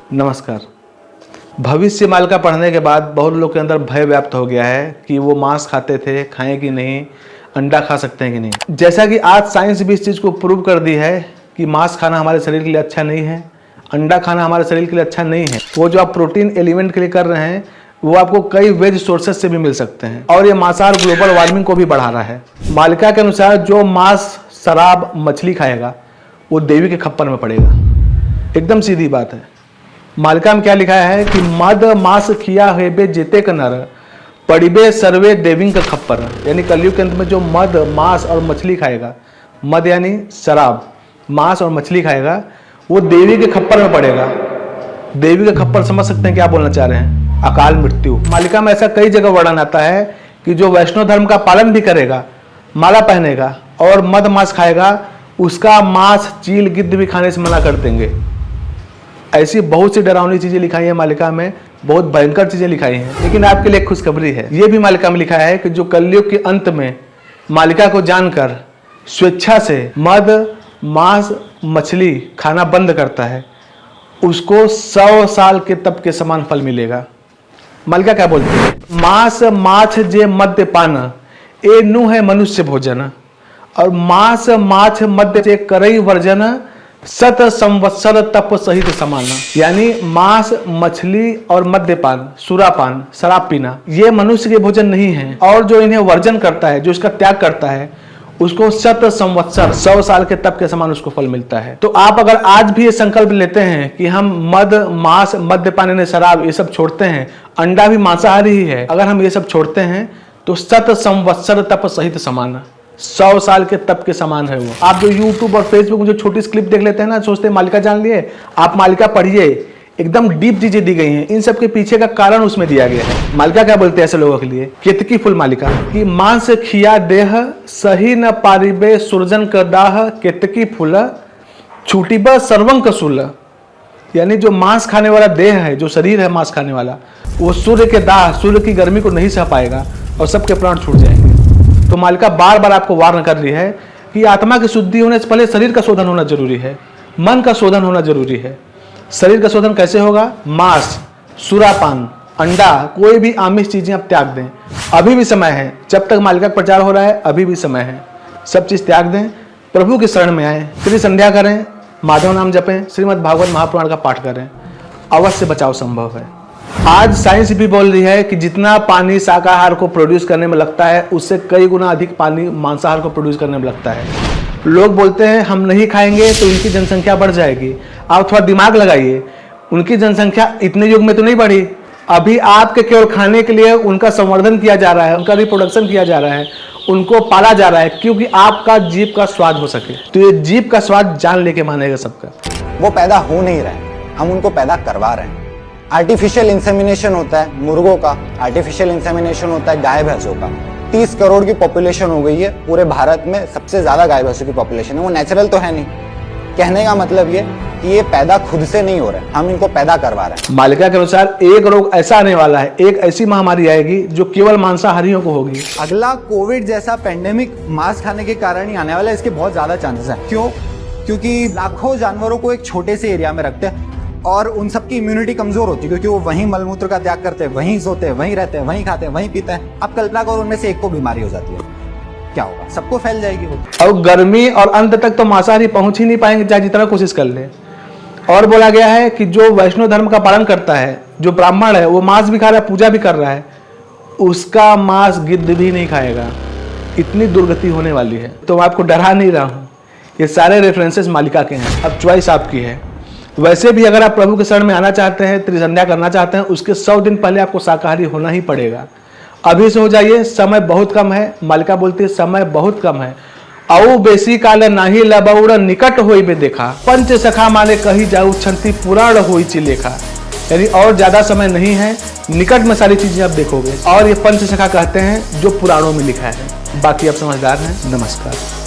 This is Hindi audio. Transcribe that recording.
नमस्कार। भविष्य मालिका पढ़ने के बाद बहुत लोग के अंदर भय व्याप्त हो गया है कि वो मांस खाते थे, खाएं कि नहीं, अंडा खा सकते हैं कि नहीं। जैसा कि आज साइंस भी इस चीज़ को प्रूव कर दी है कि मांस खाना हमारे शरीर के लिए अच्छा नहीं है, अंडा खाना हमारे शरीर के लिए अच्छा नहीं है। वो जो आप प्रोटीन एलिमेंट के लिए कर रहे हैं वो आपको कई वेज सोर्सेज से भी मिल सकते हैं और ये मांसाहार ग्लोबल वार्मिंग को भी बढ़ा रहा है। मालिका के अनुसार जो मांस, शराब, मछली खाएगा वो देवी के खप्पर में पड़ेगा। एकदम सीधी बात है। मालिका में क्या लिखा है कि मद मांस खिया हेबे जेते का नर पड़िबे सर्वे देवी का खप्पर। यानी कलयुग के अंत में जो मद, मांस और मछली खाएगा, मद यानी शराब, मांस और मछली खाएगा, वो देवी के खप्पर में पड़ेगा। देवी का खप्पर समझ सकते हैं क्या बोलना चाह रहे हैं? अकाल मृत्यु। मालिका में ऐसा कई जगह वर्णन आता है कि जो वैष्णव धर्म का पालन भी करेगा, माला पहनेगा और मद मांस खाएगा, उसका मांस, चील, गिद्ध भी खाने से मना कर देंगे। ऐसी बहुत सी डरावनी चीजें लिखाई है मालिका में, बहुत भयंकर चीजें लिखाई हैं। लेकिन आपके लिए खुशखबरी है, ये भी मालिका में लिखा है कि जो कलयुग के अंत में मालिका को जानकर स्वेच्छा से मद, मांस, मछली खाना बंद करता है, उसको 100 साल के तप के समान फल मिलेगा। मालिका क्या बोलती है? मांस माछ जे मद्य पान ए नु है मनुष्य भोजन, और मांस माछ मद्य जे करई वर्जन सत संवत्सर तप सहित समान। यानी मांस, मछली और मद्यपान, सुरापान, शराब पीना, ये मनुष्य के भोजन नहीं है। और जो इन्हें वर्जन करता है, जो इसका त्याग करता है, उसको शत संवत्सर, 100 साल के तप के समान उसको फल मिलता है। तो आप अगर आज भी ये संकल्प लेते हैं कि हम मद, मांस, मद्यपान यानी शराब ये सब छोड़ते हैं, अंडा भी मांसाहारी ही है, अगर हम ये सब छोड़ते हैं तो शत संवत्सर तप सहित समान, 100 साल के तप के समान है वो। आप जो YouTube और Facebook में जो छोटी क्लिप देख लेते हैं ना, सोचते हैं मालिका जान लिए। आप मालिका पढ़िए, एकदम डीप चीजें दी गई हैं। इन सब के पीछे का कारण उसमें दिया गया है। मालिका क्या बोलते हैं ऐसे लोगों के लिए? केतकी फूल मालिका कि मांस खिया देह सही न पारिबे सुरजन का दाह केतकी फूल छूटिबा सर्वं कसूल। यानी जो मांस खाने वाला देह है, जो शरीर है मांस खाने वाला, वो सूर्य के दाह, सूर्य की गर्मी को नहीं सह पाएगा और सबके प्राण छूट जाएंगे। तो मालिका बार बार आपको वार्न कर रही है कि आत्मा की शुद्धि होने से पहले शरीर का शोधन होना जरूरी है, मन का शोधन होना जरूरी है। शरीर का शोधन कैसे होगा? मांस, सुरापान, अंडा, कोई भी आमिष चीजें आप त्याग दें। अभी भी समय है, जब तक मालिका का प्रचार हो रहा है अभी भी समय है। सब चीज त्याग दें, प्रभु की शरण में आए, त्रि संध्या करें, माधव नाम जपें, श्रीमद् भागवत महापुराण का पाठ करें, अवश्य बचाव संभव है। आज साइंस भी बोल रही है कि जितना पानी शाकाहार को प्रोड्यूस करने में लगता है, उससे कई गुना अधिक पानी मांसाहार को प्रोड्यूस करने में लगता है। लोग बोलते हैं हम नहीं खाएंगे तो उनकी जनसंख्या बढ़ जाएगी। आप थोड़ा दिमाग लगाइए, उनकी जनसंख्या इतने युग में तो नहीं बढ़ी। अभी आपके केवल खाने के लिए उनका संवर्धन किया जा रहा है, उनका रिप्रोडक्शन किया जा रहा है, उनको पाला जा रहा है, क्योंकि आपका जीभ का स्वाद हो सके। तो ये जीभ का स्वाद जान लेके मानेगा सबका। वो पैदा हो नहीं रहे, हम उनको पैदा करवा रहे हैं। आर्टिफिशियल इंसेमिनेशन होता है मुर्गों का, आर्टिफिशियल इंसेमिनेशन होता है गाय भैंसों का। 30 करोड़ की पॉपुलेशन हो गई है पूरे भारत में, सबसे ज्यादा गाय भैंसों की पॉपुलेशन है। वो नेचुरल तो है नहीं। कहने का मतलब ये कि ये पैदा खुद से नहीं हो रहे, हम इनको पैदा करवा रहे हैं। मालिका के अनुसार एक रोग ऐसा आने वाला है, एक ऐसी महामारी आएगी जो केवल मांसाहारियों को होगी। अगला कोविड जैसा पेंडेमिक मांस खाने के कारण ही आने वाला है। इसके बहुत ज्यादा चांसेस है। क्यों? क्योंकि लाखों जानवरों को एक छोटे से एरिया में रखते हैं और उन सबकी इम्यूनिटी कमजोर होती है, क्योंकि वो वहीं मलमूत्र का त्याग करते हैं, वहीं सोते हैं, वहीं रहते हैं, वहीं खाते हैं, वहीं पीते हैं। अब कल्पना करो उनमें से एक को बीमारी हो जाती है, क्या होगा? सबको फैल जाएगी वो। और गर्मी और अंत तक तो मांसाहारी पहुंच ही नहीं पाएंगे, चाहे जितना कोशिश कर ले। और बोला गया है कि जो वैष्णव धर्म का पालन करता है, जो ब्राह्मण है, वो मांस भी खा रहा है, पूजा भी कर रहा है, उसका मांस गिद्ध भी नहीं खाएगा। इतनी दुर्गति होने वाली है। तो मैं आपको डरा नहीं रहा हूं, ये सारे रेफरेंसेस मालिका के हैं। अब चॉइस आपकी है। वैसे भी अगर आप प्रभु के शरण में आना चाहते हैं, त्रिसंध्या करना चाहते हैं, उसके 100 दिन पहले आपको शाकाहारी होना ही पड़ेगा। अभी से हो जाइए, समय बहुत कम है। मालिका बोलती है समय बहुत कम है। औ बेसी काल नाही लबौड़ निकट होई बे देखा पंच सखा माने कही जाऊ छंती पुराण होई ची लेखा। यानी और ज्यादा समय नहीं है, निकट में सारी चीजें आप देखोगे। और ये पंच सखा कहते हैं जो पुराणों में लिखा है। बाकी आप समझदार हैं। नमस्कार।